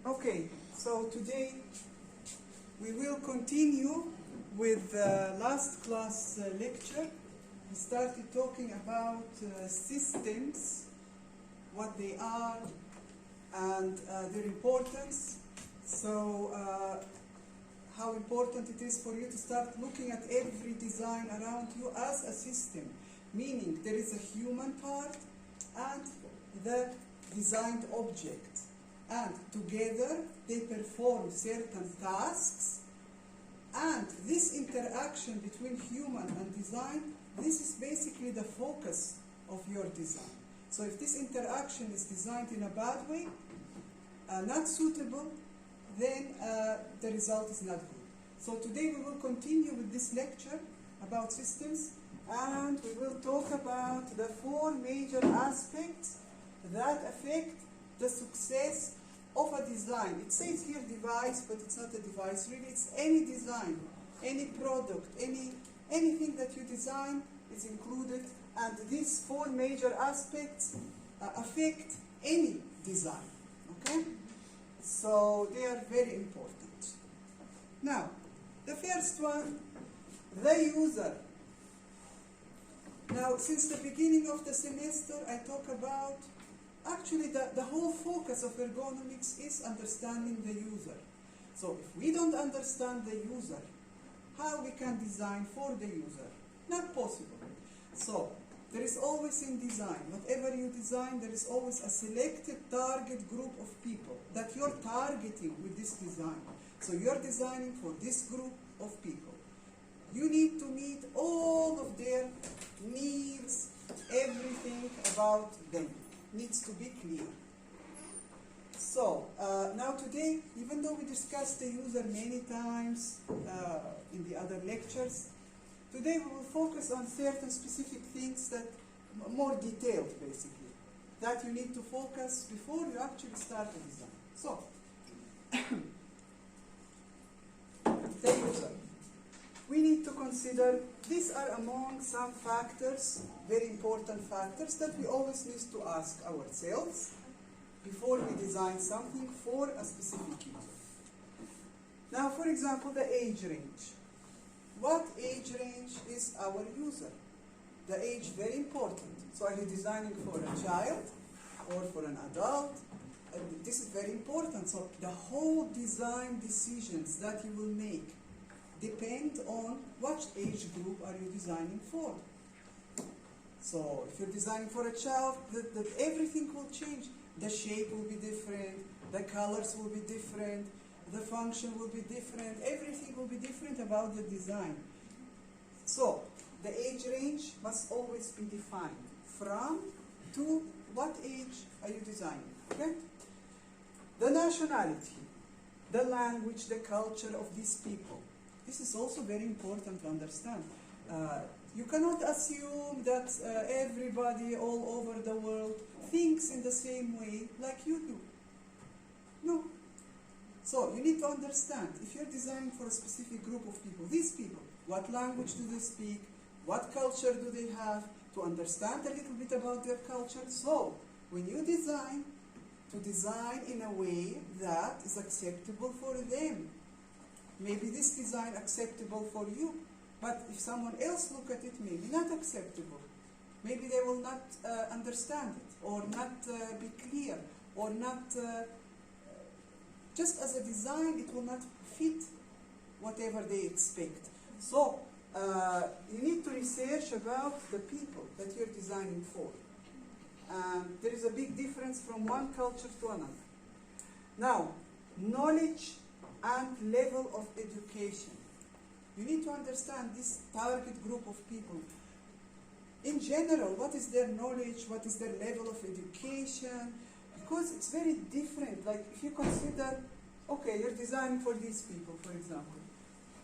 Okay, so today we will continue with the last class lecture. We started talking about systems, what they are, and their importance. So how important it is for you to start looking at every design around you as a system, meaning there is a human part and the designed object. And together they perform certain tasks, and this interaction between human and design, this is basically the focus of your design. So if this interaction is designed in a bad way, not suitable, then the result is not good. So today we will continue with this lecture about systems, and we will talk about the 4 major aspects that affect the success of a design. It says here device, but it's not a device. Really, it's any design, any product, anything that you design is included, and these 4 major aspects affect any design. Okay? So they are very important. Now, the first one, the user. Now, since the beginning of the semester, I talk about actually, the whole focus of ergonomics is understanding the user. So if we don't understand the user, how we can design for the user? Not possible. So there is always in design, whatever you design, there is always a selected target group of people that you're targeting with this design. So you're designing for this group of people. You need to meet all of their needs, everything about them needs to be clear. So now today, even though we discussed the user many times in the other lectures, today we will focus on certain specific things that more detailed, basically, that you need to focus before you actually start the design. So the user. We need to consider, these are among some factors, very important factors, that we always need to ask ourselves before we design something for a specific user. Now, for example, the age range. What age range is our user? The age, very important. So are you designing for a child or for an adult? This is very important. So the whole design decisions that you will make depend on what age group are you designing for. So if you're designing for a child, everything will change. The shape will be different, the colors will be different, the function will be different, everything will be different about the design. So the age range must always be defined. From to what age are you designing? Okay? The nationality, the language, the culture of these people. This is also very important to understand. You cannot assume that everybody all over the world thinks in the same way like you do. No. So you need to understand, if you're designing for a specific group of people, these people, what language do they speak, what culture do they have, to understand a little bit about their culture. So when you design, to design in a way that is acceptable for them. Maybe this design acceptable for you, but if someone else look at it, maybe not acceptable. Maybe they will not understand it, or not be clear, or not, just as a design, it will not fit whatever they expect. So you need to research about the people that you're designing for. There is a big difference from one culture to another. Now, knowledge and level of education. You need to understand this target group of people. In general, what is their knowledge, what is their level of education, because it's very different. Like if you consider, okay, you're designing for these people, for example.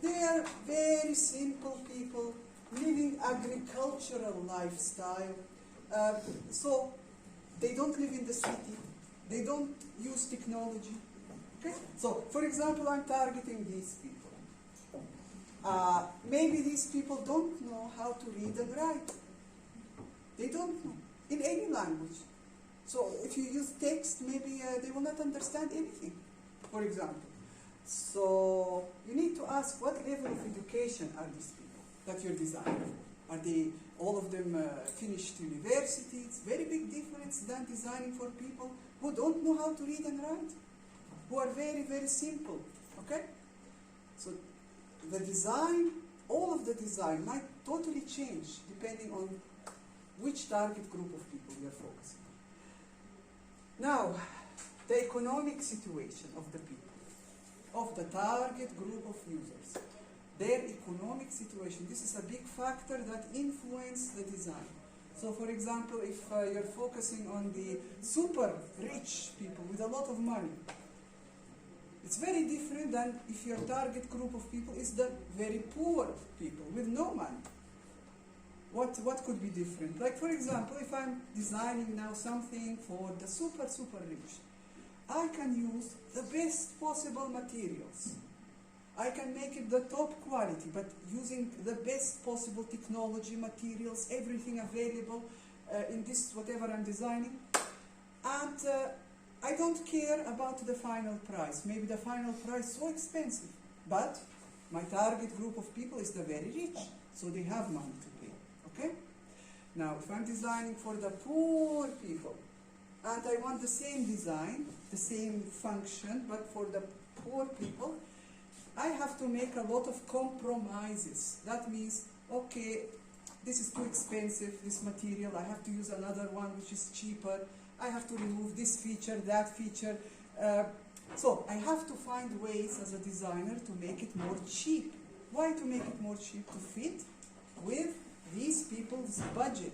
They are very simple people, living agricultural lifestyle. So they don't live in the city, they don't use technology. Okay? So, for example, I'm targeting these people. Maybe these people don't know how to read and write. They don't know, in any language. So if you use text, maybe they will not understand anything. for example. So you need to ask what level of education are these people that you're designing? Are they, all of them finished university? It's very big difference than designing for people who don't know how to read and write, who are very, very simple, okay? So the design, all of the design might totally change depending on which target group of people you're focusing on. Now, the economic situation of the people, of the target group of users, their economic situation, this is a big factor that influences the design. So for example, if you're focusing on the super rich people with a lot of money, it's very different than if your target group of people is the very poor people with no money. What could be different? Like for example, if I'm designing now something for the super, super rich, I can use the best possible materials. I can make it the top quality, but using the best possible technology, materials, everything available in this, whatever I'm designing. And I don't care about the final price. Maybe the final price is so expensive, but my target group of people is the very rich, so they have money to pay, okay? Now, if I'm designing for the poor people, and I want the same design, the same function, but for the poor people, I have to make a lot of compromises. That means, okay, this is too expensive, this material, I have to use another one which is cheaper, I have to remove this feature, that feature. So I have to find ways as a designer to make it more cheap. Why to make it more cheap? To fit with these people's budget.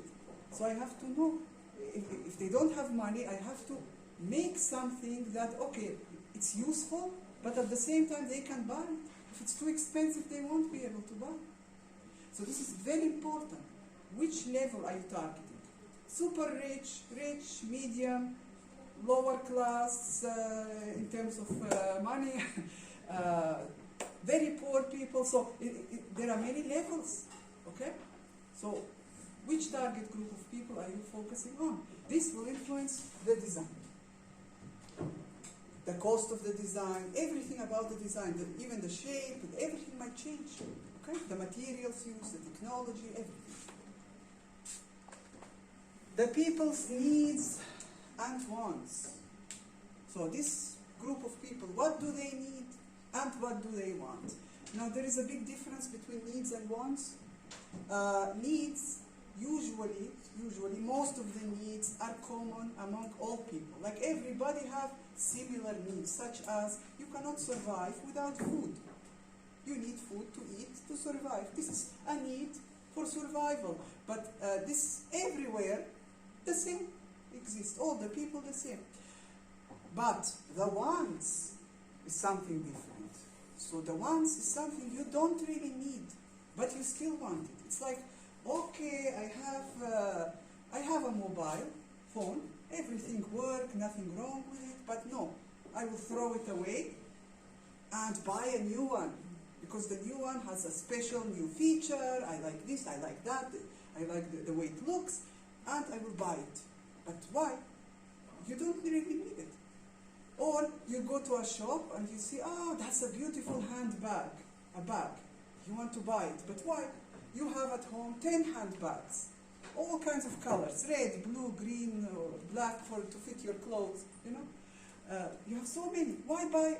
So I have to know, if they don't have money, I have to make something that, okay, it's useful, but at the same time they can buy it. If it's too expensive, they won't be able to buy it. So this is very important. Which level are you targeting? Super rich, rich, medium, lower class in terms of money, very poor people. So there are many levels, okay? So which target group of people are you focusing on? This will influence the design. The cost of the design, everything about the design, even the shape, everything might change, okay? The materials used, the technology, everything. The people's needs and wants. So this group of people, what do they need and what do they want? Now there is a big difference between needs and wants. Needs, usually most of the needs are common among all people. Like everybody have similar needs, such as you cannot survive without food. You need food to eat to survive. This is a need for survival. But this everywhere, the same exists. All the people the same. But the wants is something different. So the wants is something you don't really need, but you still want it. It's like, okay, I have a mobile phone, everything works, nothing wrong with it, but no, I will throw it away and buy a new one, because the new one has a special new feature, I like this, I like that, I like the way it looks, and I will buy it. But why? You don't really need it. Or you go to a shop and you see, oh, that's a beautiful handbag, a bag. You want to buy it, but why? You have at home 10 handbags, all kinds of colors, red, blue, green, or black to fit your clothes, you know. You have so many. Why buy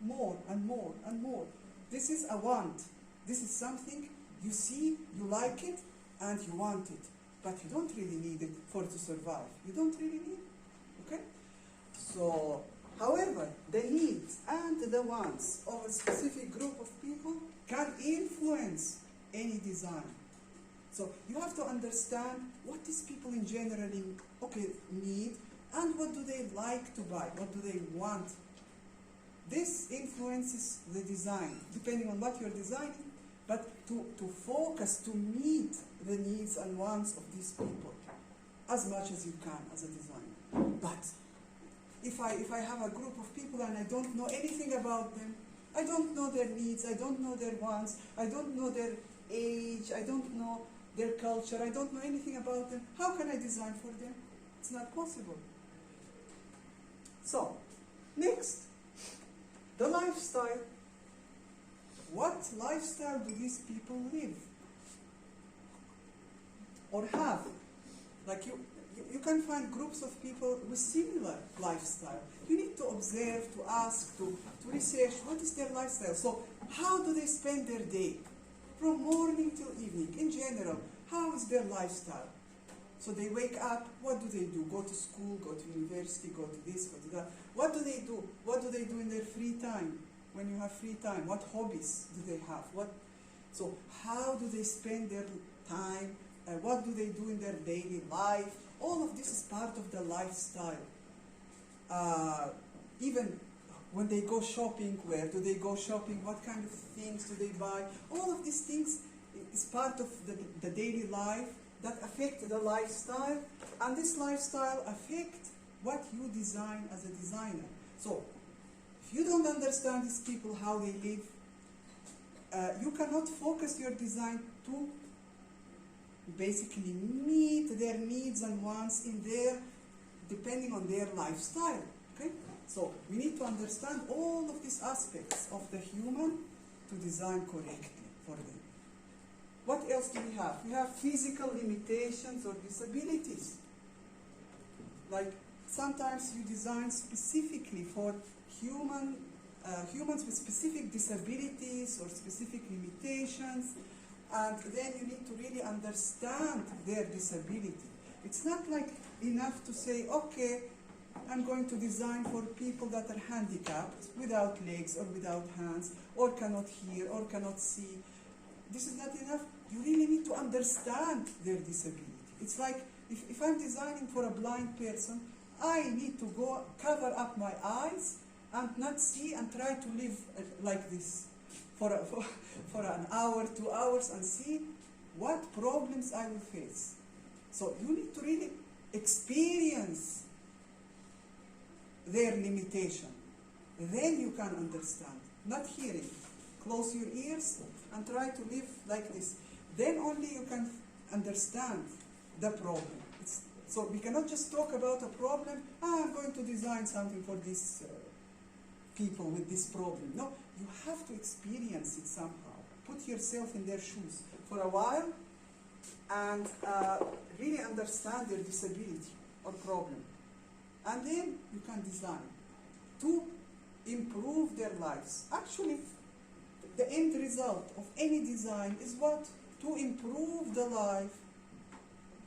more and more and more? This is a want. This is something you see, you like it, and you want it. But you don't really need it to survive. You don't really need it, okay? So, however, the needs and the wants of a specific group of people can influence any design. So you have to understand what these people in general need and what do they like to buy, what do they want. This influences the design, depending on what you're designing, but to focus, to meet the needs and wants of these people as much as you can as a designer. But if I have a group of people and I don't know anything about them, I don't know their needs, I don't know their wants, I don't know their age, I don't know their culture, I don't know anything about them, how can I design for them? It's not possible. So, next, The lifestyle. What lifestyle do these people live or have? Like you can find groups of people with similar lifestyle. You need to observe, to ask, to research what is their lifestyle. So how do they spend their day? From morning till evening, in general, how is their lifestyle? So they wake up, what do they do? Go to school, go to university, go to this, go to that. What do they do? What do they do in their free time? When you have free time, what hobbies do they have? So how do they spend their time? What do they do in their daily life? All of this is part of the lifestyle. Even when they go shopping, where do they go shopping? What kind of things do they buy? All of these things is part of the daily life that affect the lifestyle, and this lifestyle affect what you design as a designer. So, if you don't understand these people, how they live, you cannot focus your design to basically meet their needs and wants depending on their lifestyle. Okay? So, we need to understand all of these aspects of the human to design correctly for them. What else do we have? We have physical limitations or disabilities. Like sometimes you design specifically for humans with specific disabilities or specific limitations, and then you need to really understand their disability. It's not like enough to say, okay, I'm going to design for people that are handicapped, without legs or without hands, or cannot hear or cannot see. This is not enough. You really need to understand their disability. It's like if I'm designing for a blind person, I need to go cover up my eyes and not see and try to live like this for an hour, 2 hours, and see what problems I will face. So you need to really experience their limitation. Then you can understand. Not hearing. Close your ears and try to live like this. Then only you can understand the problem. So we cannot just talk about a problem, I'm going to design something for these people with this problem. No, you have to experience it somehow. Put yourself in their shoes for a while and really understand their disability or problem. And then you can design to improve their lives. Actually, the end result of any design is what? To improve the life.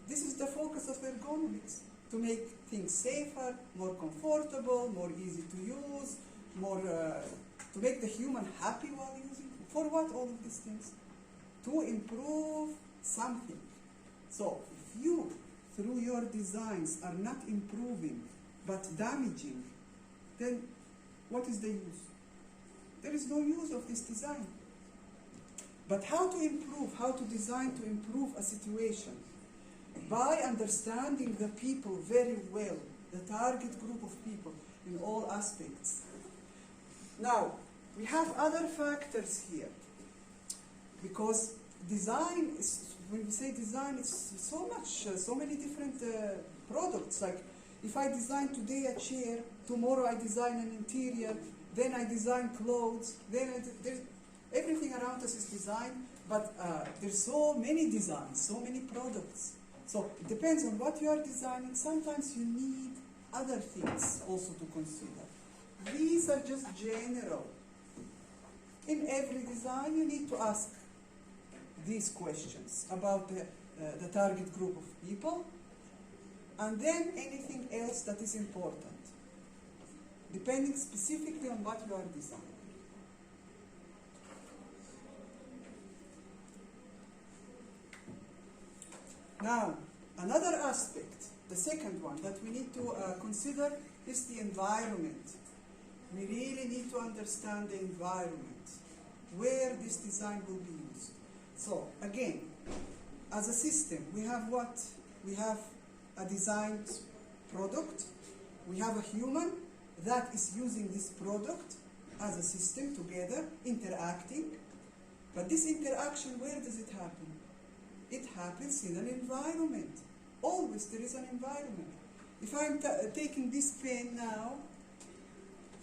This is the focus of ergonomics, to make things safer, more comfortable, more easy to use, to make the human happy while using it. For what all of these things? To improve something. So if you, through your designs, are not improving, but damaging, then what is the use? There is no use of this design. But how to improve, how to design to improve a situation? By understanding the people very well, the target group of people in all aspects. Now, we have other factors here. Because design is, when we say design, it's so many different products. Like, if I design today a chair, tomorrow I design an interior, then I design clothes, then everything around us is design, but there's so many designs, so many products. So it depends on what you are designing. Sometimes you need other things also to consider. These are just general. In every design, you need to ask these questions about the target group of people, and then anything else that is important, depending specifically on what you are designing. Now, another aspect, the second one that we need to consider is the environment. We really need to understand the environment, where this design will be used. So, again, as a system, we have what? We have a designed product. We have a human that is using this product as a system together, interacting. But this interaction, where does it happen? It happens in an environment. Always there is an environment. If I'm taking this pen now,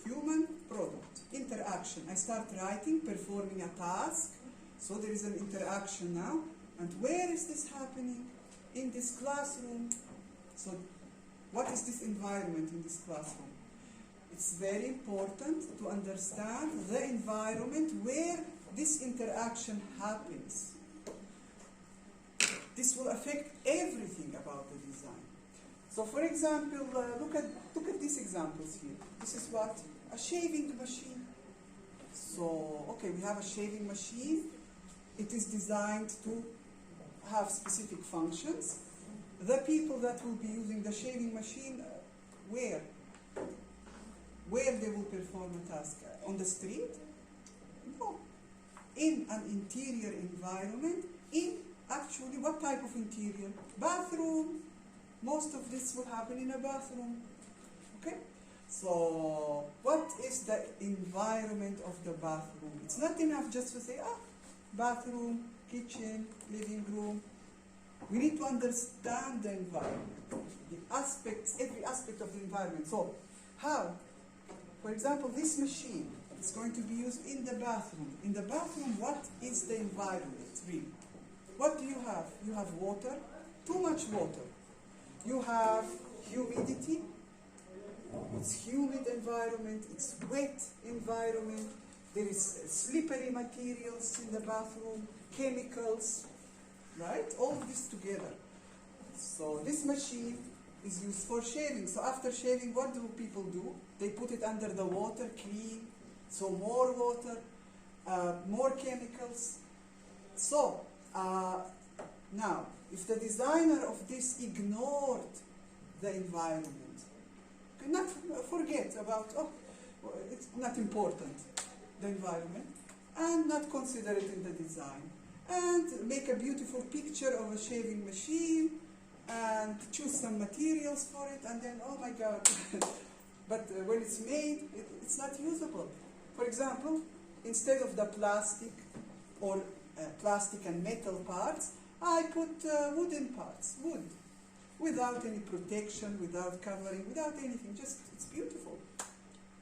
human product. interaction. I start writing, performing a task, so there is an interaction now. And where is this happening? In this classroom. So what is this environment in this classroom? It's very important to understand the environment where this interaction happens. This will affect everything about the design. So for example, look at these examples here. This is what? A shaving machine. So, okay, we have a shaving machine. It is designed to have specific functions. The people that will be using the shaving machine, where? Where they will perform a task? On the street? No. In an interior environment, in actually what type of interior? Bathroom. Most of this will happen in a bathroom. Okay? So, what is the environment of the bathroom? It's not enough just to say, bathroom, kitchen, living room. We need to understand the environment, the aspects, every aspect of the environment. So, how? For example, this machine is going to be used in the bathroom. In the bathroom, what is the environment, really? What do you have? You have water, too much water. You have humidity. It's humid environment, it's wet environment. There is slippery materials in the bathroom, chemicals, right? All of this together. So this machine is used for shaving. So after shaving, what do people do? They put it under the water, clean. So more water, more chemicals. So now, if the designer of this ignored the environment, not forget about, it's not important, the environment, and not consider it in the design, and make a beautiful picture of a shaving machine, and choose some materials for it, and then, oh my God, but when it's made, it's not usable. For example, instead of the plastic or plastic and metal parts, I put wooden parts, wood, without any protection, without covering, without anything, just, it's beautiful,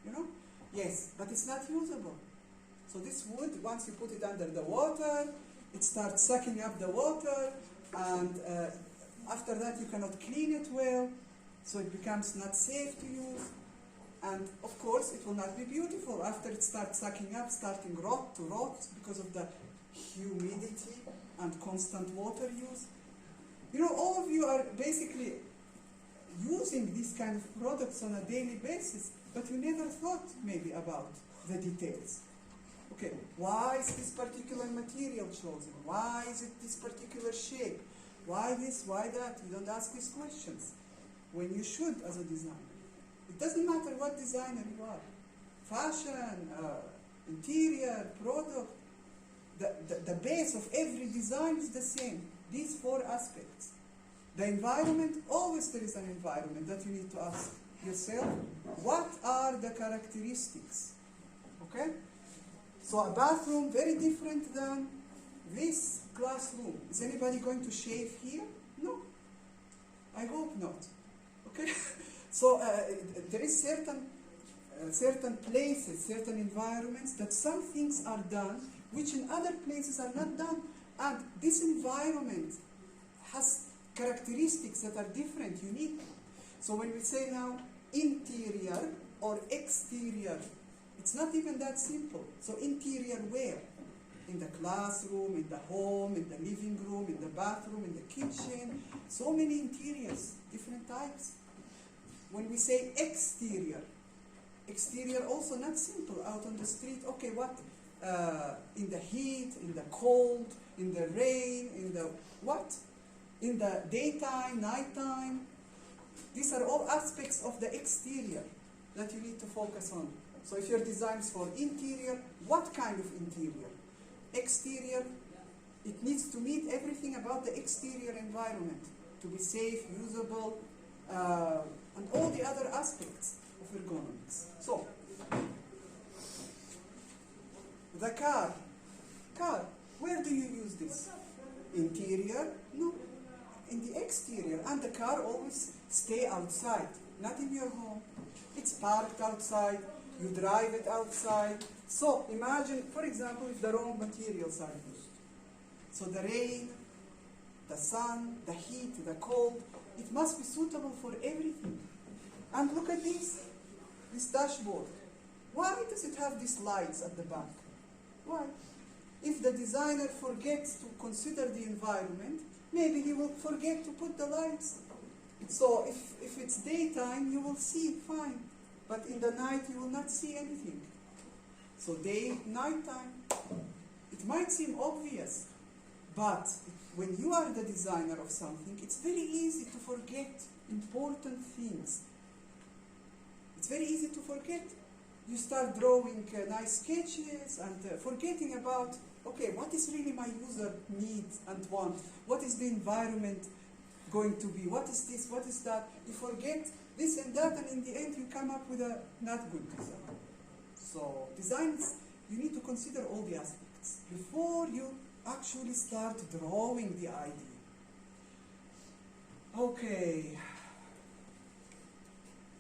you know? Yes, but it's not usable. So this wood, once you put it under the water, it starts sucking up the water, and after that you cannot clean it well, so it becomes not safe to use, and of course it will not be beautiful after it starts sucking up, starting to rot because of the humidity and constant water use. You know, all of you are basically using these kind of products on a daily basis, but you never thought maybe about the details. Okay, why is this particular material chosen? Why is it this particular shape? Why this, why that? You don't ask these questions when you should as a designer. It doesn't matter what designer you are. Fashion, interior, product, the base of every design is the same. These four aspects. The environment, always there is an environment that you need to ask yourself, what are the characteristics? Okay? So a bathroom, very different than this classroom. Is anybody going to shave here? No. I hope not. Okay? So there is certain places, certain environments that some things are done which in other places are not done. And this environment has characteristics that are different, unique. So when we say now interior or exterior, it's not even that simple. So interior where? In the classroom, in the home, in the living room, in the bathroom, in the kitchen. So many interiors, different types. When we say exterior, exterior also not simple, out on the street. Okay, what? In the heat, in the cold, in the rain, in the what? In the daytime, nighttime. These are all aspects of the exterior that you need to focus on. So if your design is for interior, what kind of interior? Exterior, it needs to meet everything about the exterior environment, to be safe, usable, and all the other aspects of ergonomics. So, the car, where do you use this? Interior? No. In the exterior. And the car always stay outside, not in your home. It's parked outside. you drive it outside. So imagine, for example, if the wrong materials are used. So the rain, the sun, the heat, the cold, it must be suitable for everything. And look at this dashboard. Why does it have these lights at the back? Why? If the designer forgets to consider the environment, maybe he will forget to put the lights. So if it's daytime, you will see fine. But in the night, you will not see anything. So nighttime. It might seem obvious, but when you are the designer of something, it's very easy to forget important things. It's very easy to forget. You start drawing nice sketches and forgetting about, okay, what is really my user need and want? What is the environment going to be? What is this? What is that? You forget this and that, and in the end you come up with a not good design. So designs, you need to consider all the aspects before you actually start drawing the idea. Okay.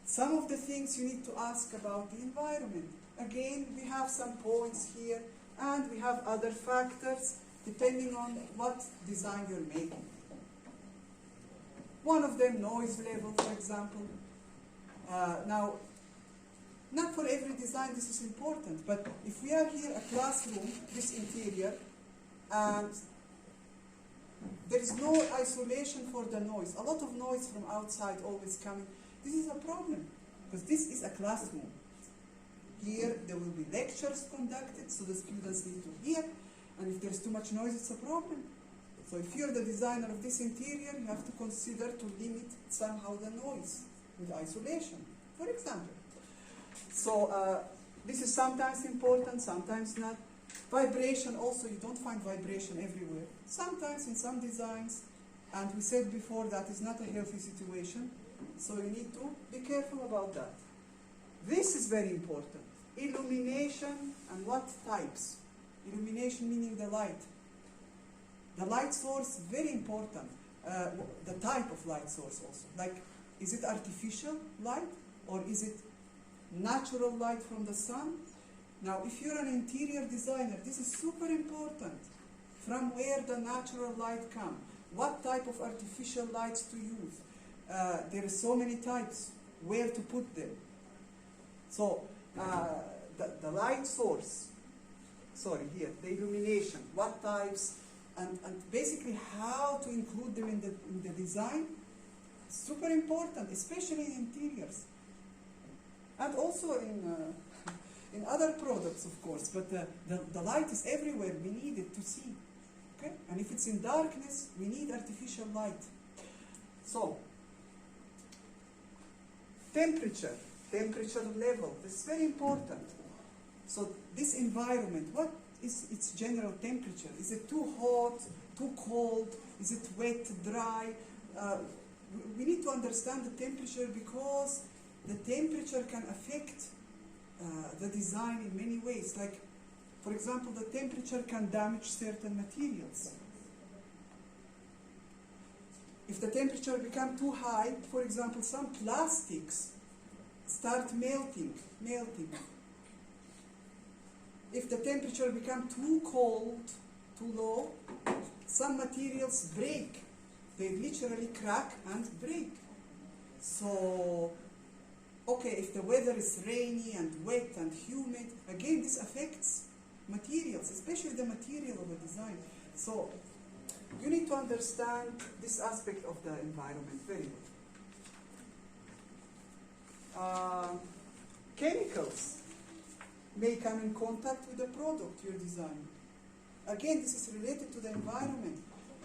Some of the things you need to ask about the environment. Again, we have some points here, and we have other factors depending on what design you're making. One of them, noise level, for example. Now, not for every design this is important, but if we are here a classroom, this interior, and there is no isolation for the noise, a lot of noise from outside always coming, this is a problem, because this is a classroom. Here there will be lectures conducted, so the students need to hear, and if there's too much noise, it's a problem. So if you're the designer of this interior, you have to consider to limit somehow the noise with isolation, for example. So this is sometimes important, sometimes not. Vibration also, you don't find vibration everywhere. Sometimes in some designs, and we said before that is not a healthy situation, so you need to be careful about that. This is very important. Illumination and what types? Illumination meaning the light. The light source, very important. The type of light source also. Like, is it artificial light or is it natural light from the sun? Now, if you're an interior designer, this is super important. From where the natural light comes? What type of artificial lights to use? There are so many types. Where to put them? So, the light source, here, the illumination, what types, and basically how to include them in the design, super important, especially in interiors. And also in other products, of course, but the light is everywhere, we need it to see. Okay? And if it's in darkness, we need artificial light. So, temperature level, this is very important. So this environment, what is its general temperature? Is it too hot, too cold? Is it wet, dry? We need to understand the temperature because the temperature can affect the design in many ways. Like, for example, the temperature can damage certain materials. If the temperature becomes too high, for example, some plastics start melting. If the temperature becomes too cold, too low, some materials break. They literally crack and break. So, okay, if the weather is rainy and wet and humid, again, this affects materials, especially the material of a design. So, you need to understand this aspect of the environment very well. Chemicals may come in contact with the product you're designing. Again, this is related to the environment.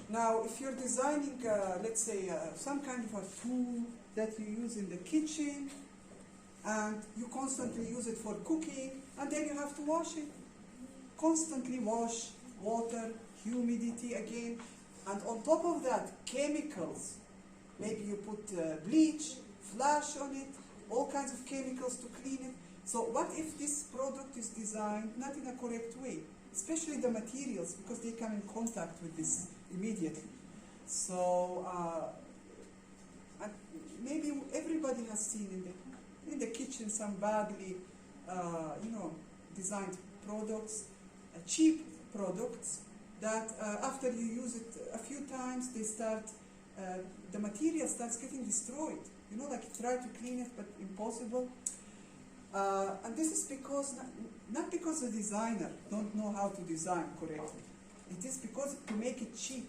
Now, if you're designing, let's say, some kind of a tool that you use in the kitchen, and you constantly use it for cooking, and then you have to wash it. Constantly wash, water, humidity again, and on top of that, chemicals. Maybe you put bleach, flash on it, all kinds of chemicals to clean it. So what if this product is designed not in a correct way? Especially the materials, because they come in contact with this immediately. So maybe everybody has seen in the kitchen some badly designed products, cheap products that after you use it a few times, the material starts getting destroyed. Like you try to clean it, but impossible. And this is because, not because the designer don't know how to design correctly. It is because to make it cheap.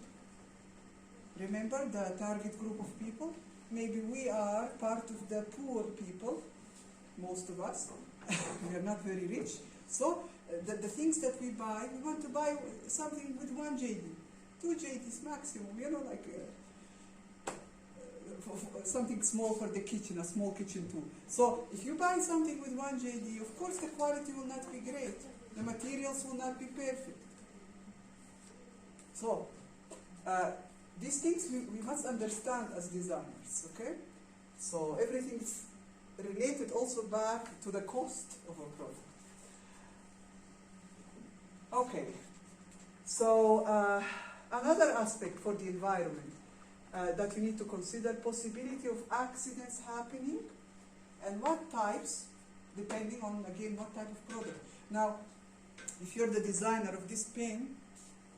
Remember the target group of people? Maybe we are part of the poor people, most of us. We are not very rich. So the things that we buy, we want to buy something with 1 JD, 2 JDs maximum, something small for the kitchen, a small kitchen tool. So if you buy something with 1 JD, of course the quality will not be great. The materials will not be perfect. So these things we must understand as designers, okay? So everything is related also back to the cost of a product. Okay, so another aspect for the environment that you need to consider, possibility of accidents happening and what types, depending on, again, what type of product. Now, if you're the designer of this pen,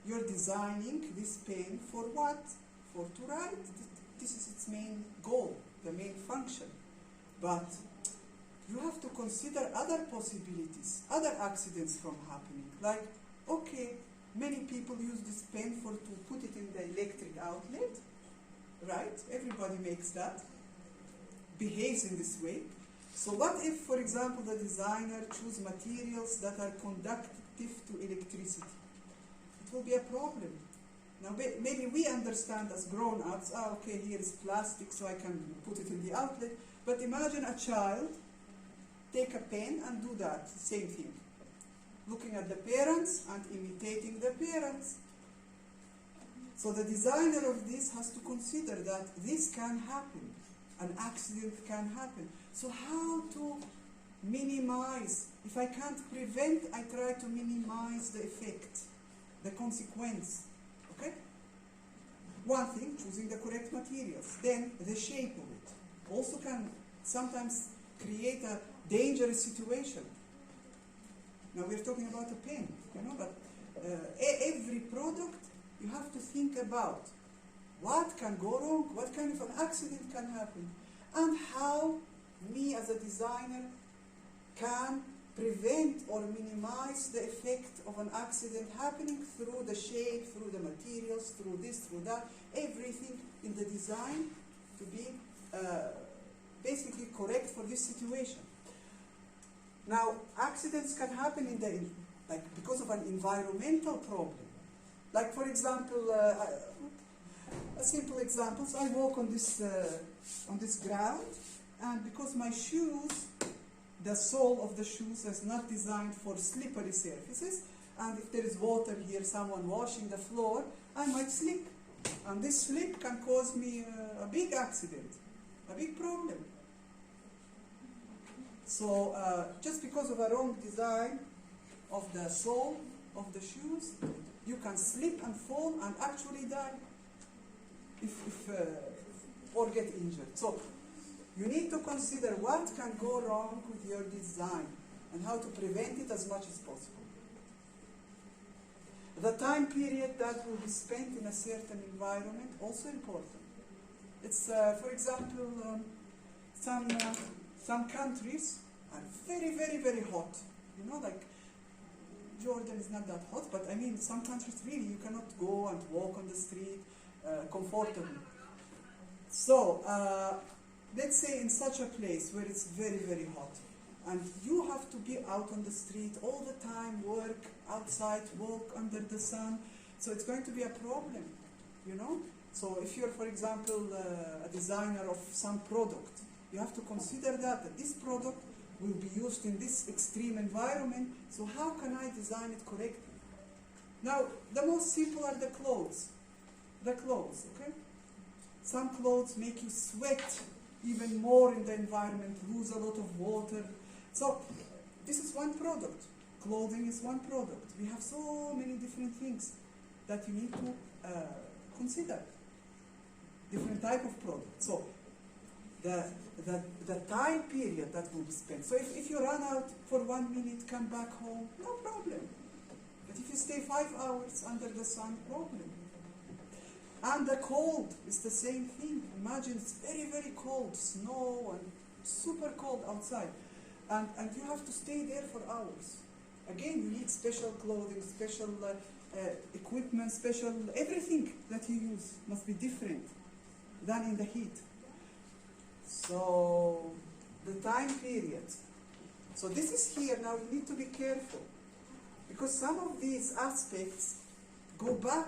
you're designing this pen for what? For to write. This is its main goal, the main function. But you have to consider other possibilities, other accidents from happening. Like, okay, many people use this pen to put it in the electric outlet, right? Everybody makes that, behaves in this way. So what if, for example, the designer choose materials that are conductive to electricity? It will be a problem. Now, maybe we understand as grown-ups, okay, here is plastic, so I can put it in the outlet. But imagine a child take a pen and do that, same thing. Looking at the parents and imitating the parents. So the designer of this has to consider that this can happen. An accident can happen. So how to minimize? If I can't prevent, I try to minimize the effect, the consequence. Okay? One thing, choosing the correct materials. Then the shape of it also can sometimes create a dangerous situation. Now we're talking about a pen, but every product you have to think about what can go wrong, what kind of an accident can happen, and how me as a designer can prevent or minimize the effect of an accident happening through the shape, through the materials, through this, through that, everything in the design to be basically correct for this situation. Now, accidents can happen because of an environmental problem. Like, for example, a simple example, so I walk on this ground, and because my shoes, the sole of the shoes is not designed for slippery surfaces, and if there is water here, someone washing the floor, I might slip. And this slip can cause me a big accident, a big problem. So just because of a wrong design of the sole of the shoes, you can slip and fall and actually die or get injured. So you need to consider what can go wrong with your design and how to prevent it as much as possible. The time period that will be spent in a certain environment, also important. It's, for example, some countries are very, very, very hot. Like Jordan is not that hot, but I mean, some countries really you cannot go and walk on the street comfortably. So, let's say in such a place where it's very, very hot, and you have to be out on the street all the time, work outside, walk under the sun, so it's going to be a problem, So if you're, for example, a designer of some product, you have to consider that this product will be used in this extreme environment, so how can I design it correctly? Now, the most simple are the clothes. The clothes, okay? Some clothes make you sweat even more in the environment, lose a lot of water. So, this is one product. Clothing is one product. We have so many different things that you need to consider. Different type of product. So, the time period that will be spent. So if you run out for 1 minute, come back home, no problem. But if you stay 5 hours under the sun, problem. And the cold is the same thing. Imagine it's very, very cold, snow and super cold outside. And you have to stay there for hours. Again, you need special clothing, special equipment, special everything that you use must be different than in the heat. So the time period. So this is here. Now you need to be careful because some of these aspects go back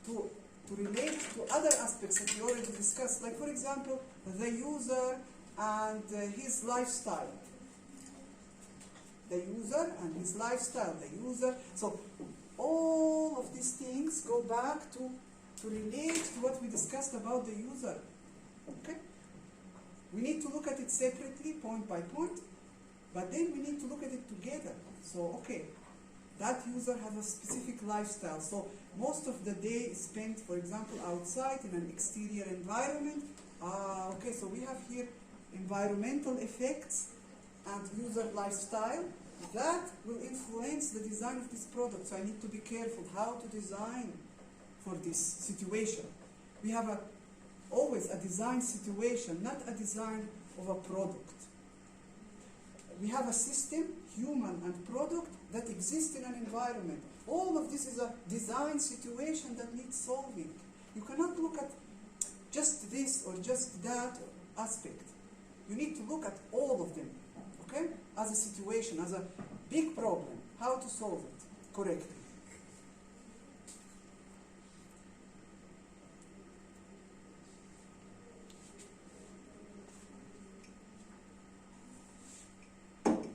to relate to other aspects that we already discussed. Like for example, the user and his lifestyle. The user and his lifestyle. The user. So all of these things go back to relate to what we discussed about the user. Okay? We need to look at it separately, point by point, but then we need to look at it together. So, okay, that user has a specific lifestyle. So most of the day is spent, for example, outside in an exterior environment. Okay, so we have here environmental effects and user lifestyle. That will influence the design of this product. So I need to be careful how to design for this situation. We have always a design situation, not a design of a product. We have a system, human and product, that exists in an environment. All of this is a design situation that needs solving. You cannot look at just this or just that aspect. You need to look at all of them, okay? As a situation, as a big problem, how to solve it correctly.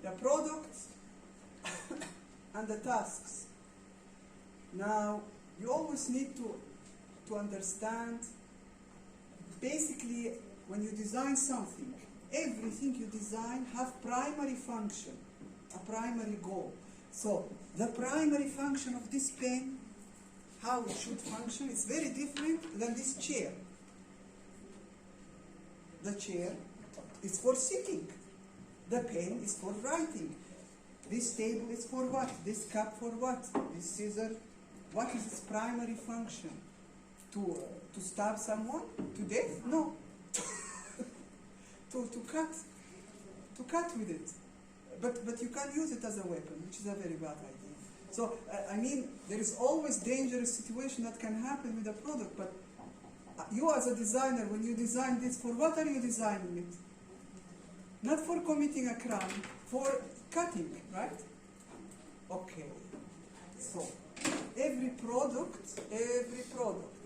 The products and the tasks. Now, you always need to understand, basically, when you design something, everything you design have primary function, a primary goal. So, the primary function of this pen, how it should function, is very different than this chair. The chair is for sitting. The pen is for writing. This table is for what? This cup for what? This scissor, what is its primary function? To stab someone to death? No. to cut with it. But you can't use it as a weapon, which is a very bad idea. So, I mean, there is always dangerous situation that can happen with a product, but you as a designer, when you design this, for what are you designing it? Not for committing a crime, for cutting, right? Okay. So, every product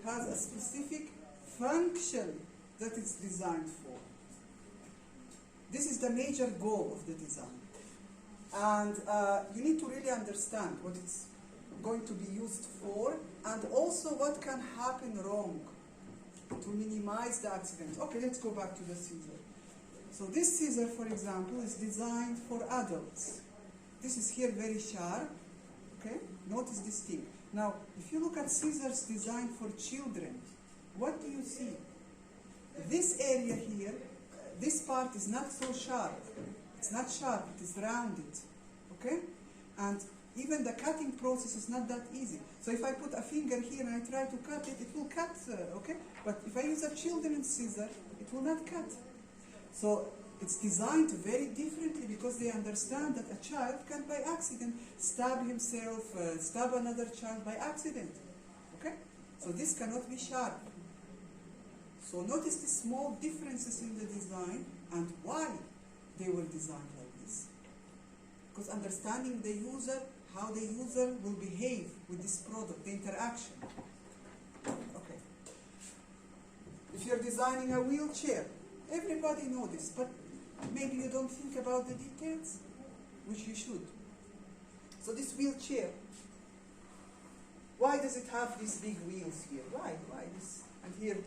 has a specific function that it's designed for. This is the major goal of the design. And you need to really understand what it's going to be used for, and also what can happen wrong to minimize the accident. Okay, let's go back to the scissor. So this scissor, for example, is designed for adults. This is here very sharp, okay? Notice this thing. Now, if you look at scissors designed for children, what do you see? This area here, this part is not so sharp. It's not sharp, it is rounded, okay? And even the cutting process is not that easy. So if I put a finger here and I try to cut it, it will cut, okay? But if I use a children's scissor, it will not cut. So it's designed very differently because they understand that a child can by accident stab himself, stab another child by accident. Okay? So this cannot be sharp. So notice the small differences in the design and why they were designed like this. Because understanding the user, how the user will behave with this product, the interaction. Okay. If you're designing a wheelchair, everybody knows this, but maybe you don't think about the details, which you should. So this wheelchair, why does it have these big wheels here? Why this? And here,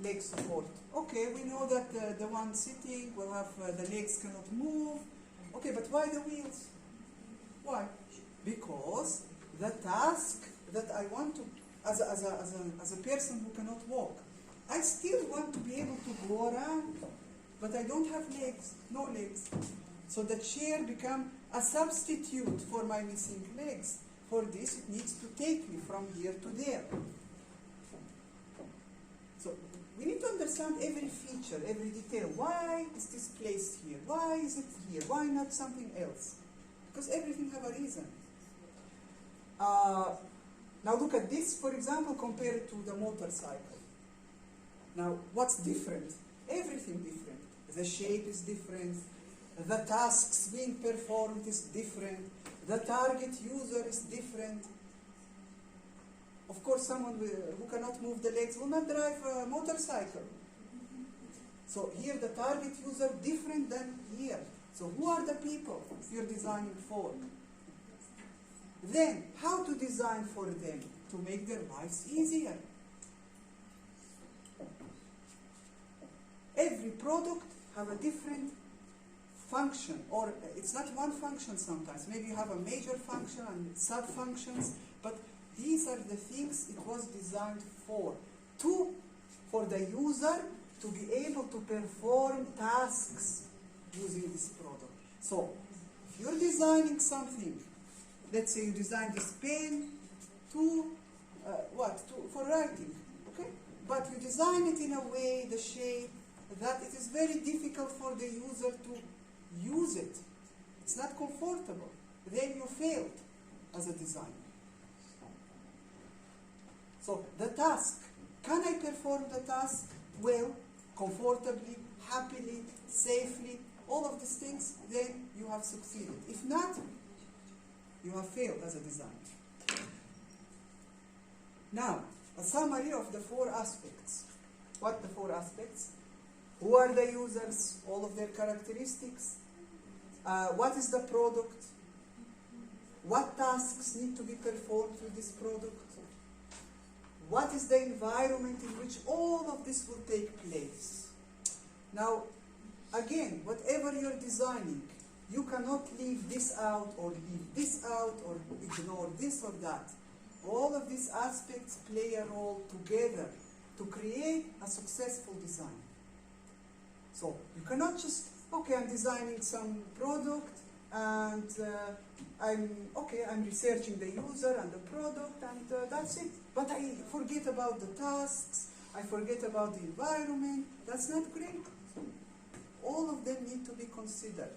leg support. Okay, we know that the one sitting will have, the legs cannot move. Okay, but why the wheels? Why? Because the task that I want to, as a person who cannot walk, I still want to be able to go around. but I don't have legs, no legs. So the chair become a substitute for my missing legs. For this, it needs to take me from here to there. So we need to understand every feature, every detail. Why is this placed here? Why is it here? Why not something else? Because everything have a reason. Now look at this, for example, compared to the motorcycle. Now, what's different? Everything different. The shape is different. The tasks being performed is different. The target user is different. Of course, someone who cannot move the legs will not drive a motorcycle. So here the target user different than here. So who are the people you're designing for? Then, how to design for them to make their lives easier? Every product have a different function, or it's not one function sometimes. Maybe you have a major function and sub-functions, but these are the things it was designed for. For the user to be able to perform tasks using this product. So, if you're designing something, let's say you design this pen for writing, okay? But you design it in a way, the shape, that it is very difficult for the user to use it. It's not comfortable. Then you failed as a designer. So the task, can I perform the task well, comfortably, happily, safely, all of these things? Then you have succeeded. If not, you have failed as a designer. Now, a summary of the 4 aspects. What the 4 aspects? Who are the users? All of their characteristics. What is the product? What tasks need to be performed with this product? What is the environment in which all of this will take place? Now, again, whatever you're designing, you cannot leave this out or leave this out or ignore this or that. All of these aspects play a role together to create a successful design. So you cannot just, okay, I'm designing some product and I'm researching the user and the product and that's it. But I forget about the tasks, I forget about the environment. That's not great. All of them need to be considered.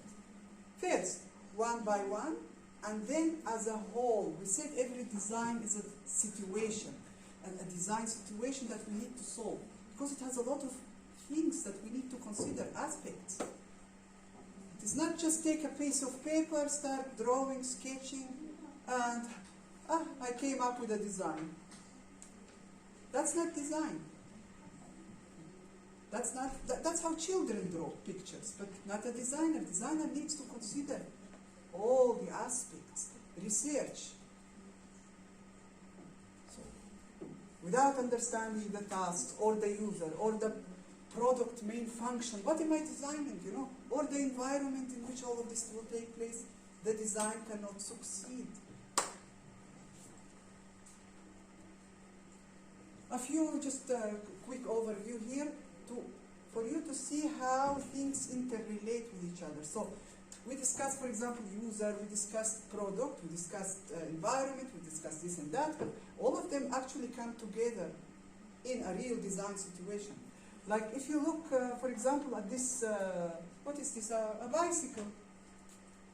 First, one by one, and then as a whole. We said every design is a situation, and a design situation that we need to solve, because it has a lot of things that we need to consider, aspects. It is not just take a piece of paper, start drawing, sketching, and I came up with a design. That's not design. That's how children draw pictures, but not a designer. Designer needs to consider all the aspects, research. So, without understanding the task or the user or the product main function, what am I designing, or the environment in which all of this will take place, the design cannot succeed. A few just quick overview here for you to see how things interrelate with each other. So we discussed, for example, user, we discussed product, we discussed environment, we discussed this and that, but all of them actually come together in a real design situation. Like if you look, for example, at this, what is this, a bicycle.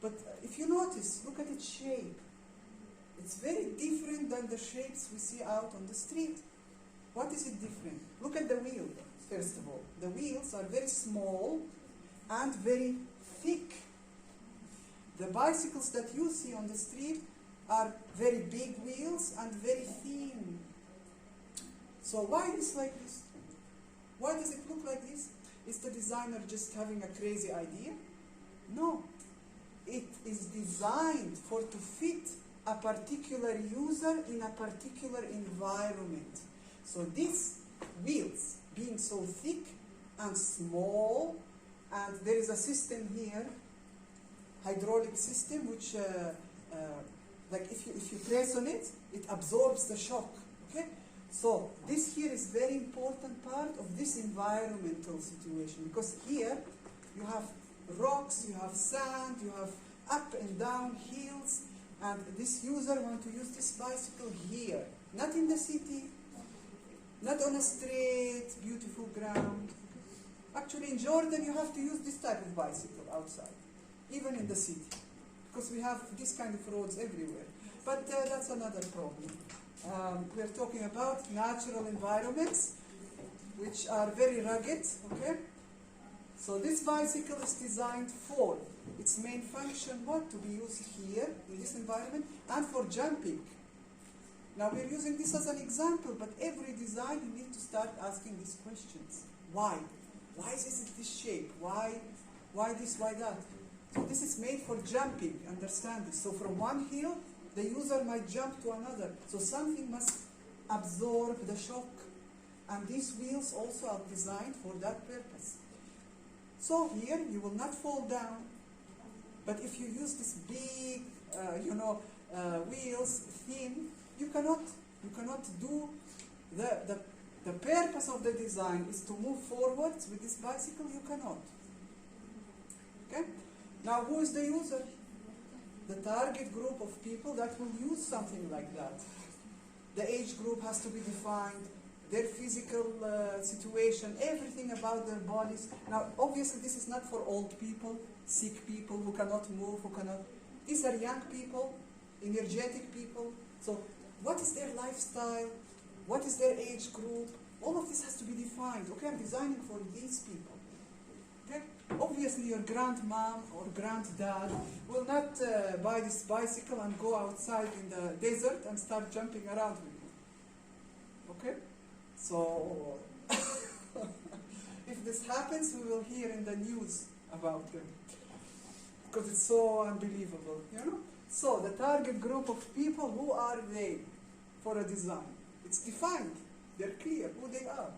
But if you notice, look at its shape. It's very different than the shapes we see out on the street. What is it different? Look at the wheel, first of all. The wheels are very small and very thick. The bicycles that you see on the street are very big wheels and very thin. So why is it like this? Why does it look like this? Is the designer just having a crazy idea? No. It is designed to fit a particular user in a particular environment. So these wheels, being so thick and small, and there is a system here, hydraulic system, which, like if you press on it, it absorbs the shock. Okay? So this here is very important part of this environmental situation, because here You have rocks, you have sand, you have up and down hills, and this user wants to use this bicycle here, not in the city, not on a straight, beautiful ground. Actually, in Jordan, you have to use this type of bicycle outside, even in the city, because we have this kind of roads everywhere. But that's another problem. We're talking about natural environments, which are very rugged, okay? So this bicycle is designed for its main function, what? To be used here, in this environment, and for jumping. Now we're using this as an example, but every design you need to start asking these questions. Why? Why is it this shape? Why this, why that? So this is made for jumping, understand this. So from one hill, the user might jump to another. So something must absorb the shock. And these wheels also are designed for that purpose. So here, you will not fall down. But if you use this big, wheels, thin, you cannot do the purpose of the design is to move forwards with this bicycle. You cannot. Okay? Now, who is the user? The target group of people that will use something like that. The age group has to be defined, their physical situation, everything about their bodies. Now, obviously, this is not for old people, sick people who cannot move, These are young people, energetic people. So, what is their lifestyle? What is their age group? All of this has to be defined. Okay, I'm designing for these people. Okay? Obviously, your grandmom or granddad will not buy this bicycle and go outside in the desert and start jumping around with you. Okay? So, if this happens, we will hear in the news about them. Because it's so unbelievable, So, the target group of people, who are they for a design? It's defined. They're clear who they are.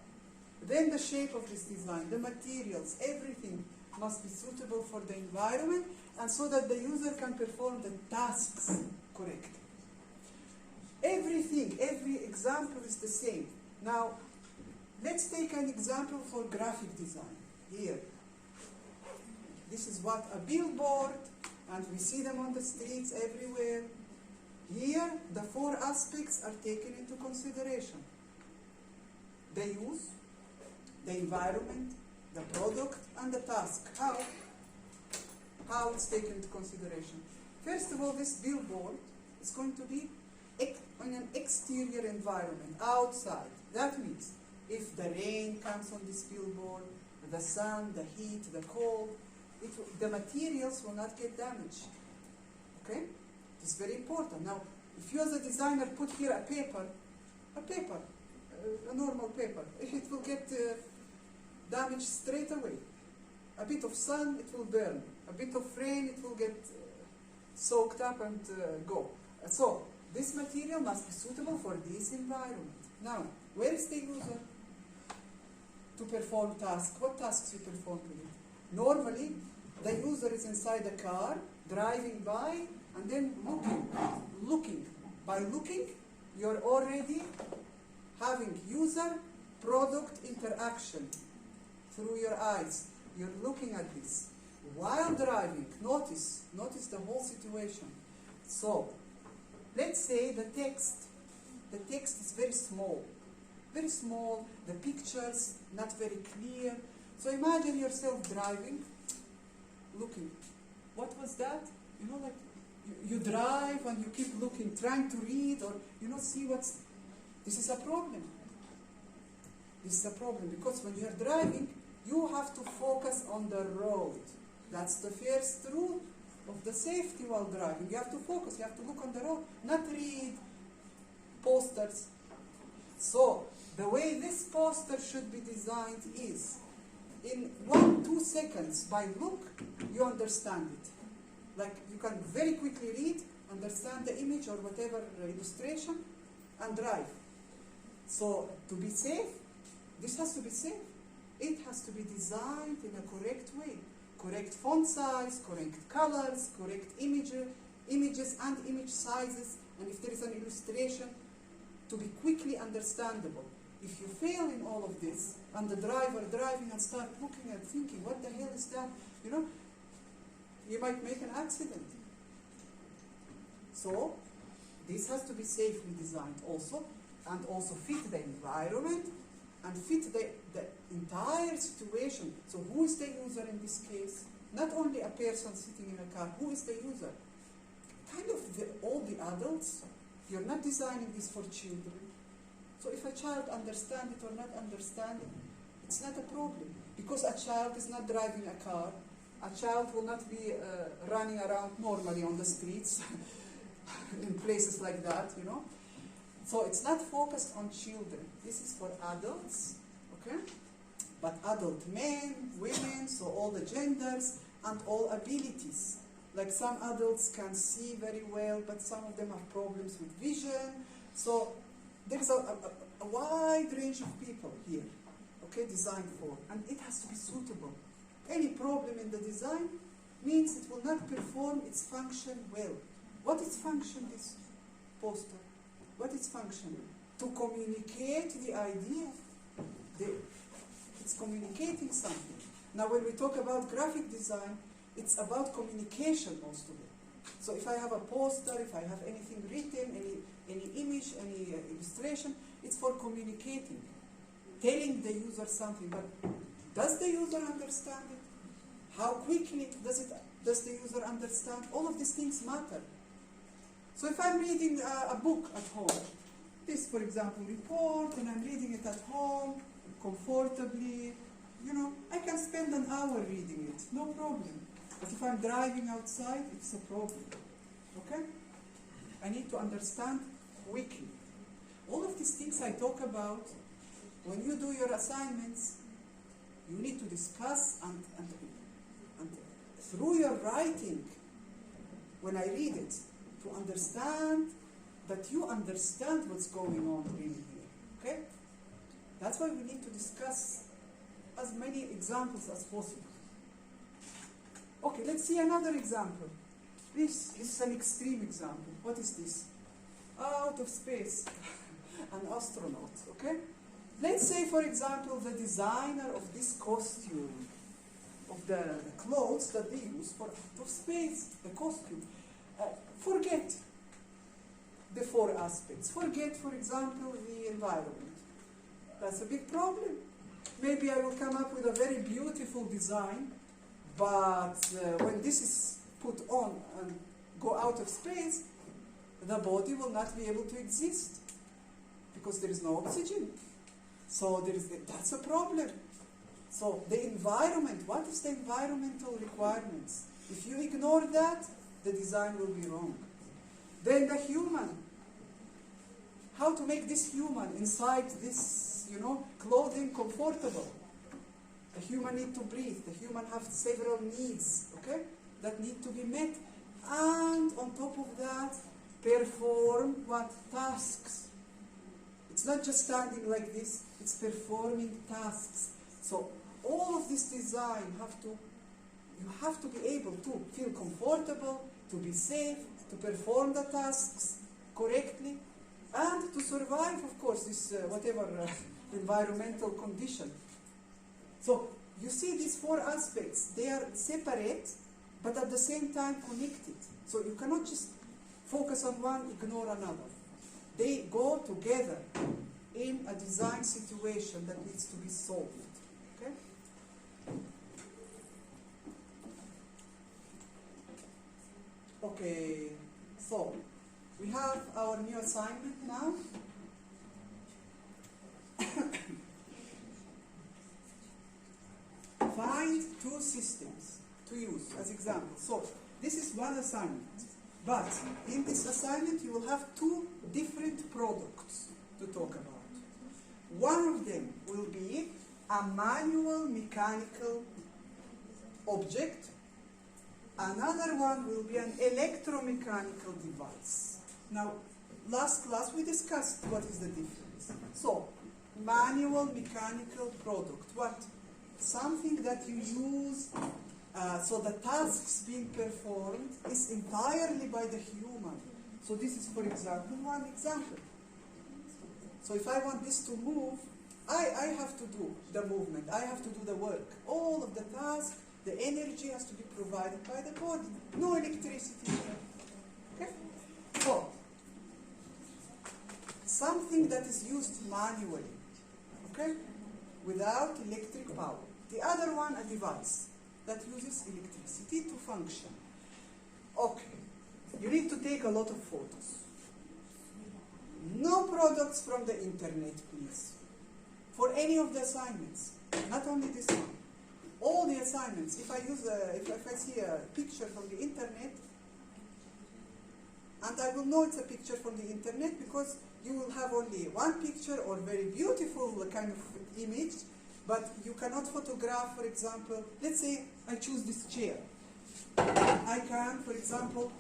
Then the shape of this design, the materials, everything must be suitable for the environment and so that the user can perform the tasks correctly. Everything, every example is the same. Now, let's take an example for graphic design. Here. This is what a billboard, and we see them on the streets everywhere. Here, the 4 aspects are taken into consideration. The use, the environment, the product, and the task. How it's taken into consideration. First of all, this billboard is going to be in an exterior environment, outside. That means if the rain comes on this billboard, the sun, the heat, the cold, the materials will not get damaged. Okay? It's very important. Now, if you as a designer put here a paper, a normal paper, it will get damaged straight away. A bit of sun, it will burn. A bit of rain, it will get soaked up and go. So, this material must be suitable for this environment. Now, where is the user to perform tasks? What tasks you perform with it? Normally, the user is inside the car, driving by, and then looking. By looking, you're already having user-product interaction through your eyes. You're looking at this. While driving, notice the whole situation. So, let's say the text is very small, the pictures not very clear. So imagine yourself driving, looking. What was that? Like you drive and you keep looking, trying to read or see what's. This is a problem. Because when you're driving, you have to focus on the road. That's the first rule of the safety while driving. You have to focus, you have to look on the road, not read posters. So, the way this poster should be designed is, in 1-2 seconds, by look, you understand it. Like, you can very quickly read, understand the image or whatever illustration, and drive. So, to be safe, this has to be safe. It has to be designed in a correct way. Correct font size, correct colors, correct images and image sizes, and if there is an illustration, to be quickly understandable. If you fail in all of this, and the driver driving and start looking and thinking, what the hell is that? You know, you might make an accident. So this has to be safely designed also, and also fit the environment and fit the entire situation. So who is the user in this case? Not only a person sitting in a car, who is the user? Kind of all the adults. You're not designing this for children. So if a child understands it or not understand it, it's not a problem. Because a child is not driving a car, a child will not be running around normally on the streets in places like that, you know. So it's not focused on children. This is for adults, okay? But adult men, women, so all the genders and all abilities. Like some adults can see very well, but some of them have problems with vision. So there's a wide range of people here, okay, designed for. And it has to be suitable. Any problem in the design means it will not perform its function well. What is function, this poster? What is function? To communicate the idea. It's communicating something. Now when we talk about graphic design, it's about communication most of it. So if I have a poster, if I have anything written, any image, any illustration, it's for communicating, telling the user something. But does the user understand it? How quickly does the user understand? All of these things matter. So if I'm reading a book at home, this, for example, report, and I'm reading it at home, comfortably, you know, I can spend an hour reading it, no problem. But if I'm driving outside, it's a problem, okay? I need to understand quickly. All of these things I talk about, when you do your assignments, you need to discuss and through your writing, when I read it, to understand that you understand what's going on really here, okay? That's why we need to discuss as many examples as possible. Okay, let's see another example. This is an extreme example. What is this? Out of space, an astronaut, okay? Let's say, for example, the designer of this costume, of the clothes that they use for out of space, the costume. Forget the four aspects. Forget, for example, the environment. That's a big problem. Maybe I will come up with a very beautiful design, but when this is put on and go out of space, the body will not be able to exist because there is no oxygen. So that's a problem. So the environment, what is the environmental requirements? If you ignore that, the design will be wrong. Then the human. How to make this human inside this, you know, clothing comfortable? The human need to breathe. The human have several needs, okay, that need to be met. And on top of that, perform what? Tasks. It's not just standing like this, it's performing tasks. So all of this design you have to be able to feel comfortable, to be safe, to perform the tasks correctly, and to survive, of course, this whatever environmental condition. So you see these four aspects, they are separate, but at the same time connected. So you cannot just focus on one, ignore another. They go together in a design situation that needs to be solved. Okay? Okay, so we have our new assignment now. Find two systems to use as examples. So this is one assignment, but in this assignment you will have two different products to talk about. One of them will be a manual mechanical object. Another one will be an electromechanical device. Now, last class we discussed what is the difference. So, manual mechanical product. What? Something that you use, so the tasks being performed is entirely by the human. So this is, for example, one example. So if I want this to move, I have to do the movement. I have to do the work. All of the tasks The energy has to be provided by the body. No electricity here. Okay? So, something that is used manually, okay, without electric power. The other one, a device that uses electricity to function. Okay, you need to take a lot of photos. No products from the internet, please. For any of the assignments, not only this one. All the assignments, if I see a picture from the internet, and I will know it's a picture from the internet because you will have only one picture or very beautiful kind of image, but you cannot photograph, for example, let's say I choose this chair. I can, for example,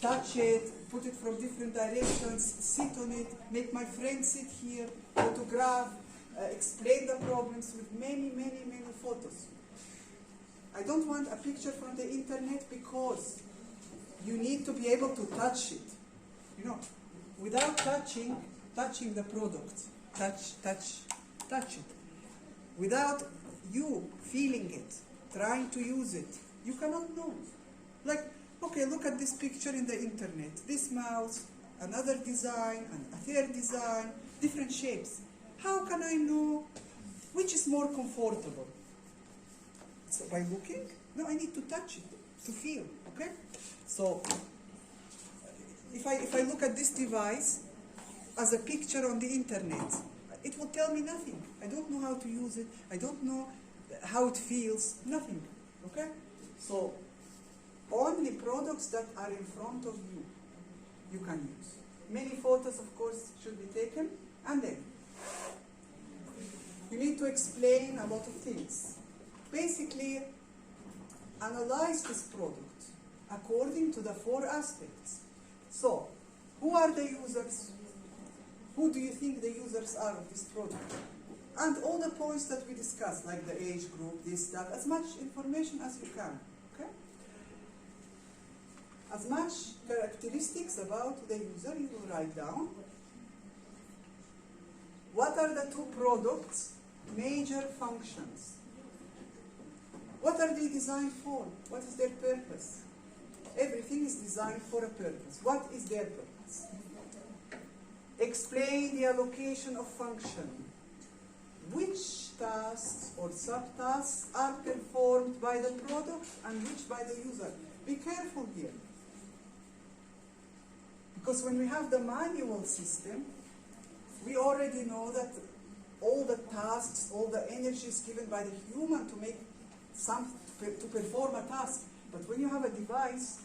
touch it, put it from different directions, sit on it, make my friend sit here, photograph, explain the problems with many, many, many photos. I don't want a picture from the internet because you need to be able to touch it. You know, without touching the product, touch it. Without you feeling it, trying to use it, you cannot know. Like, okay, look at this picture in the internet. This mouse, another design, and a third design, different shapes. How can I know which is more comfortable? So by looking? No, I need to touch it, to feel, okay? So, if I look at this device as a picture on the internet, it will tell me nothing. I don't know how to use it. I don't know how it feels. Nothing, okay? So, only products that are in front of you, you can use. Many photos, of course, should be taken, and then you need to explain a lot of things. Basically, analyze this product according to the 4 aspects. So, who are the users? Who do you think the users are of this product? And all the points that we discussed, like the age group, this, that, as much information as you can, okay? As much characteristics about the user you will write down. What are the 2 products' major functions? What are they designed for? What is their purpose? Everything is designed for a purpose. What is their purpose? Explain the allocation of function. Which tasks or subtasks are performed by the product and which by the user? Be careful here. Because when we have the manual system, we already know that all the tasks, all the energy is given by the human to make to perform a task. But when you have a device,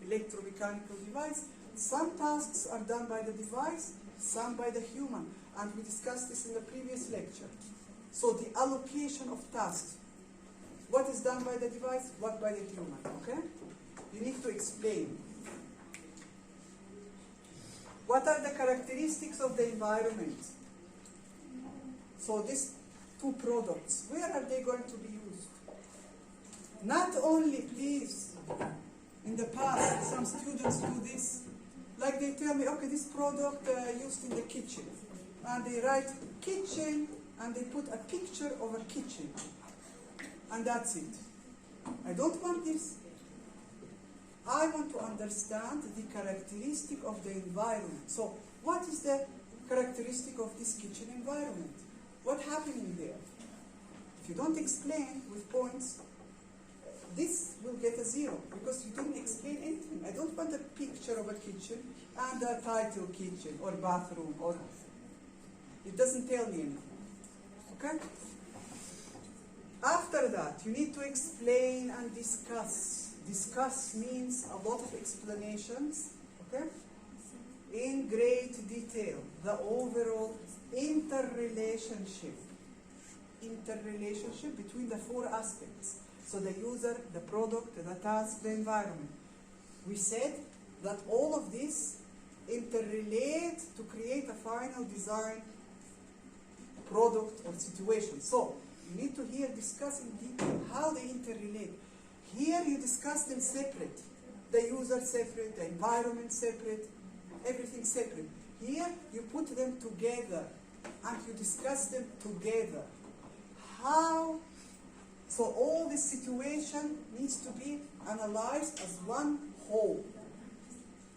electromechanical device, some tasks are done by the device, some by the human. And we discussed this in the previous lecture. So the allocation of tasks. What is done by the device, what by the human, okay? You need to explain. What are the characteristics of the environment? So these 2 products, where are they going to be used? Not only, please, in the past, some students do this, like they tell me, okay, this product used in the kitchen, and they write kitchen, and they put a picture of a kitchen, and that's it. I don't want this. I want to understand the characteristic of the environment. So, what is the characteristic of this kitchen environment? What's happening there? If you don't explain with points, this will get a 0 because you didn't explain anything. I don't want a picture of a kitchen and a title kitchen or bathroom or it doesn't tell me anything. Okay? After that, you need to explain and discuss. Discuss means a lot of explanations, okay? In great detail, the overall interrelationship between the 4 aspects. So the user, the product, the task, the environment. We said that all of this interrelate to create a final design product or situation. So you need to here discuss in detail how they interrelate. Here you discuss them separate. The user separate, the environment separate, everything separate. Here you put them together and you discuss them together. How So all this situation needs to be analyzed as one whole.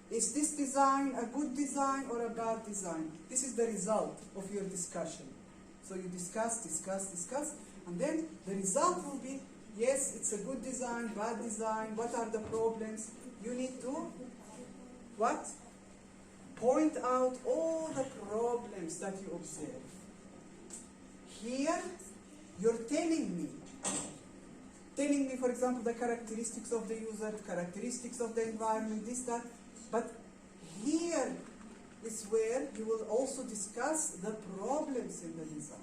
Is this design a good design or a bad design? This is the result of your discussion. So you discuss, and then the result will be, yes, it's a good design, bad design, what are the problems? You need to, what? Point out all the problems that you observe. Here, you're telling me, for example, the characteristics of the user, characteristics of the environment, this, that, but here is where you will also discuss the problems in the design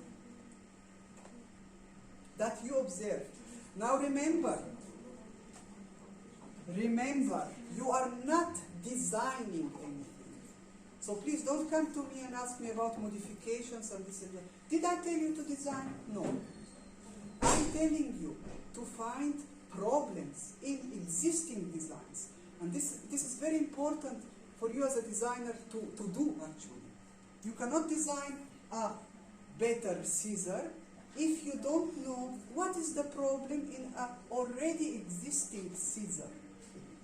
that you observe. Now remember, you are not designing anything. So please don't come to me and ask me about modifications and this and that. Did I tell you to design? No. I'm telling you to find problems in existing designs. And this is very important for you as a designer to do, actually. You cannot design a better scissor if you don't know what is the problem in an already existing scissor.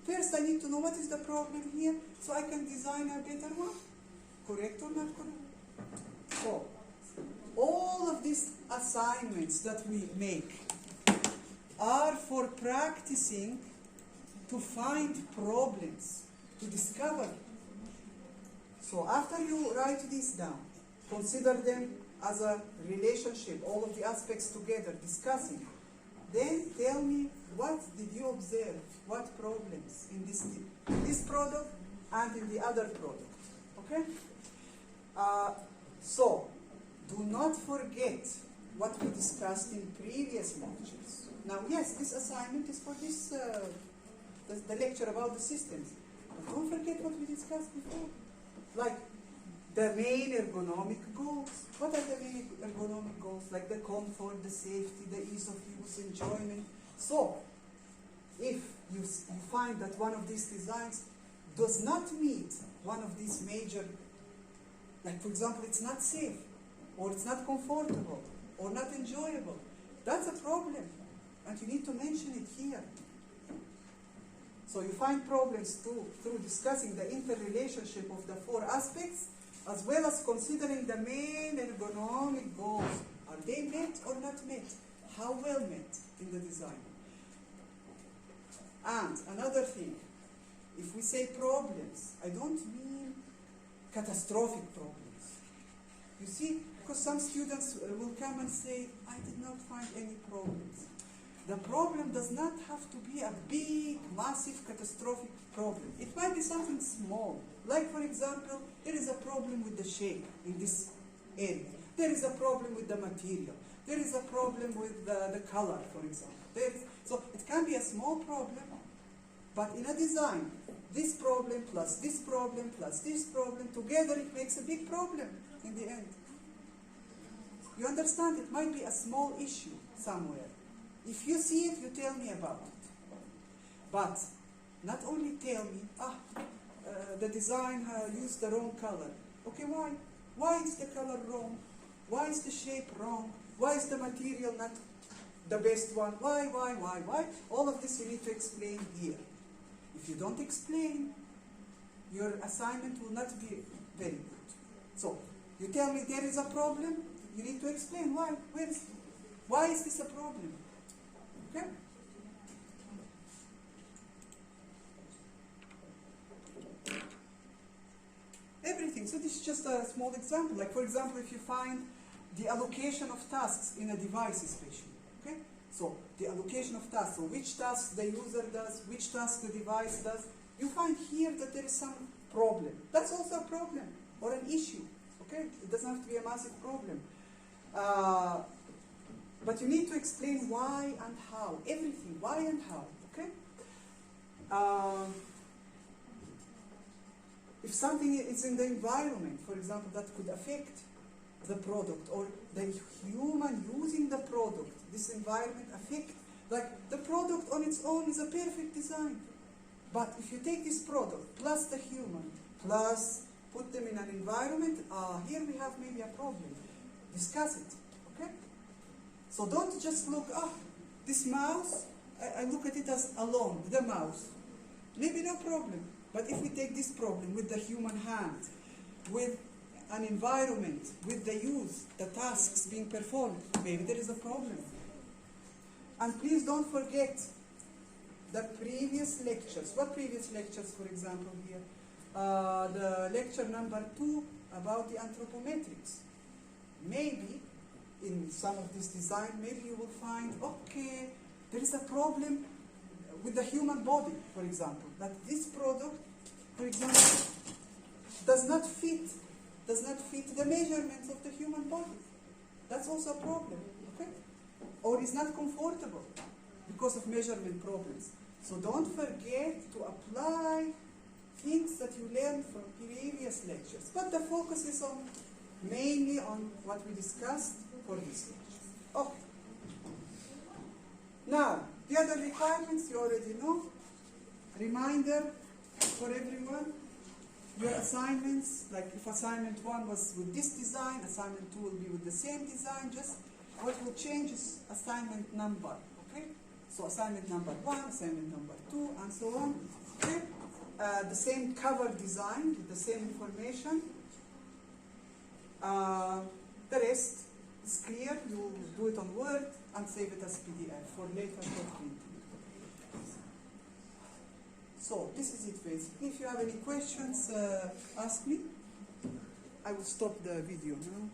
First, I need to know what is the problem here so I can design a better one. Correct or not correct? So, all of these assignments that we make are for practicing to find problems, to discover. So after you write these down, consider them as a relationship, all of the aspects together, discussing. Then tell me, what did you observe? What problems in this product and in the other product? Okay? So, do not forget what we discussed in previous lectures. Now, yes, this assignment is for this, the lecture about the systems. But don't forget what we discussed before. Like the main ergonomic goals. What are the main ergonomic goals? Like the comfort, the safety, the ease of use, enjoyment. So, if you find that one of these designs does not meet one of these major, like for example, it's not safe, or it's not comfortable, or not enjoyable, that's a problem. And you need to mention it here. So you find problems through discussing the interrelationship of the four aspects, as well as considering the main ergonomic goals. Are they met or not met? How well met in the design? And another thing, if we say problems, I don't mean catastrophic problems. You see, because some students will come and say, I did not find any problems. The problem does not have to be a big, massive, catastrophic problem. It might be something small. Like, for example, there is a problem with the shape in this area. There is a problem with the material. There is a problem with the color, for example. So it can be a small problem, but in a design, this problem plus this problem plus this problem, together it makes a big problem in the end. You understand? It might be a small issue somewhere. If you see it, you tell me about it. But not only tell me, the design used the wrong color. Okay, why? Why is the color wrong? Why is the shape wrong? Why is the material not the best one? Why? All of this you need to explain here. If you don't explain, your assignment will not be very good. So, you tell me there is a problem, you need to explain why. Why is this a problem? Okay? Everything. So this is just a small example. Like for example, if you find the allocation of tasks in a device especially. Okay? So the allocation of tasks. So which tasks the user does, which task the device does. You find here that there is some problem. That's also a problem or an issue. Okay? It doesn't have to be a massive problem. But you need to explain why and how. Everything. Why and how. Okay? If something is in the environment, for example, that could affect the product or the human using the product, this environment affect, like the product on its own is a perfect design. But if you take this product plus the human plus put them in an environment, here we have maybe a problem. Discuss it. Okay? So don't just look, This mouse, I look at it as alone, the mouse. Maybe no problem. But if we take this problem with the human hand, with an environment, with the use, the tasks being performed, maybe there is a problem. And please don't forget the previous lectures. What previous lectures, for example, here? The lecture number 2 about the anthropometrics. Maybe in some of this design, maybe you will find, okay, there is a problem with the human body, for example, that this product, for example, does not fit the measurements of the human body. That's also a problem, okay? Or is not comfortable because of measurement problems. So don't forget to apply things that you learned from previous lectures. But the focus is mainly on what we discussed for this lecture. Okay. Now, the other requirements you already know. Reminder for everyone. Your assignments, like if assignment 1 was with this design, assignment 2 will be with the same design, just what will change is assignment number, okay? So assignment number 1, assignment number 2, and so on, okay? The same cover design, the same information. The rest is clear, you do it on Word and save it as PDF for later for printing. So this is it basically. If you have any questions, ask me. I will stop the video now.